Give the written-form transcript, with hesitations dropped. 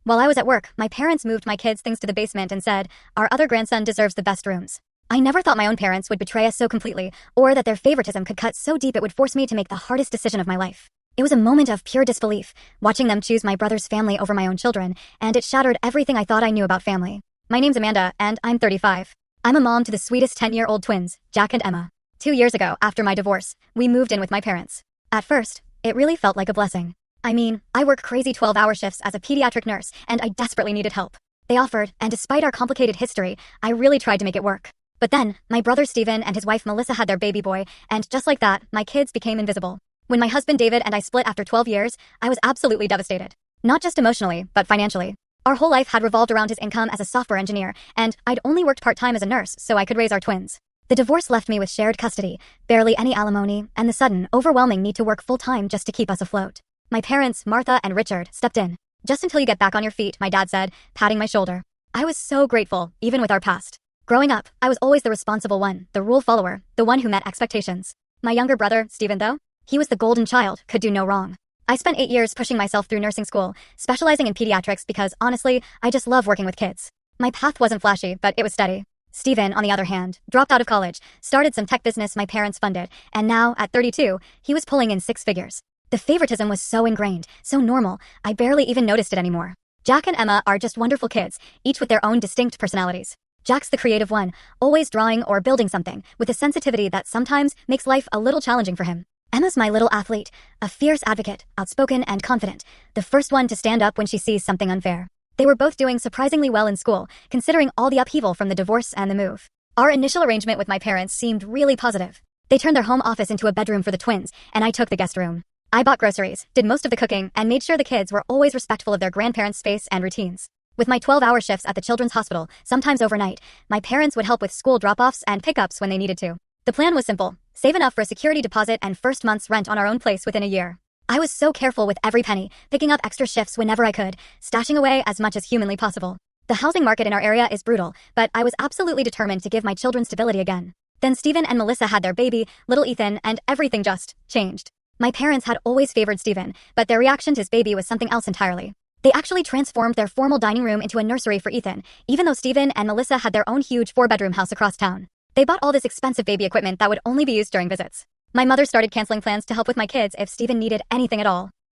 While I was at work, my parents moved my kids' things to the basement and said, "Our other grandson deserves the best rooms." I never thought my own parents would betray us so completely, or that their favoritism could cut so deep it would force me to make the hardest decision of my life. It was a moment of pure disbelief, watching them choose my brother's family over my own children, and it shattered everything I thought I knew about family. My name's Amanda, and I'm 35. I'm a mom to the sweetest 10-year-old twins, Jack and Emma. 2 years ago, after my divorce, we moved in with my parents. At first, it really felt like a blessing. I mean, I work crazy 12-hour shifts as a pediatric nurse, and I desperately needed help. They offered, and despite our complicated history, I really tried to make it work. But then, my brother Steven and his wife Melissa had their baby boy, and just like that, my kids became invisible. When my husband David and I split after 12 years, I was absolutely devastated. Not just emotionally, but financially. Our whole life had revolved around his income as a software engineer, and I'd only worked part-time as a nurse so I could raise our twins. The divorce left me with shared custody, barely any alimony, and the sudden, overwhelming need to work full-time just to keep us afloat. My parents, Martha and Richard, stepped in. "Just until you get back on your feet," my dad said, patting my shoulder. I was so grateful, even with our past. Growing up, I was always the responsible one, the rule follower, the one who met expectations. My younger brother, Steven, though, he was the golden child, could do no wrong. I spent 8 years pushing myself through nursing school, specializing in pediatrics because, honestly, I just love working with kids. My path wasn't flashy, but it was steady. Steven, on the other hand, dropped out of college, started some tech business my parents funded, and now, at 32, he was pulling in 6 figures. The favoritism was so ingrained, so normal, I barely even noticed it anymore. Jack and Emma are just wonderful kids, each with their own distinct personalities. Jack's the creative one, always drawing or building something, with a sensitivity that sometimes makes life a little challenging for him. Emma's my little athlete, a fierce advocate, outspoken and confident, the first one to stand up when she sees something unfair. They were both doing surprisingly well in school, considering all the upheaval from the divorce and the move. Our initial arrangement with my parents seemed really positive. They turned their home office into a bedroom for the twins, and I took the guest room. I bought groceries, did most of the cooking, and made sure the kids were always respectful of their grandparents' space and routines. With my 12-hour shifts at the children's hospital, sometimes overnight, my parents would help with school drop-offs and pickups when they needed to. The plan was simple: save enough for a security deposit and first month's rent on our own place within a year. I was so careful with every penny, picking up extra shifts whenever I could, stashing away as much as humanly possible. The housing market in our area is brutal, but I was absolutely determined to give my children stability again. Then Steven and Melissa had their baby, little Ethan, and everything just changed. My parents had always favored Steven, but their reaction to his baby was something else entirely. They actually transformed their formal dining room into a nursery for Ethan, even though Steven and Melissa had their own huge 4-bedroom house across town. They bought all this expensive baby equipment that would only be used during visits. My mother started canceling plans to help with my kids if Steven needed anything at all.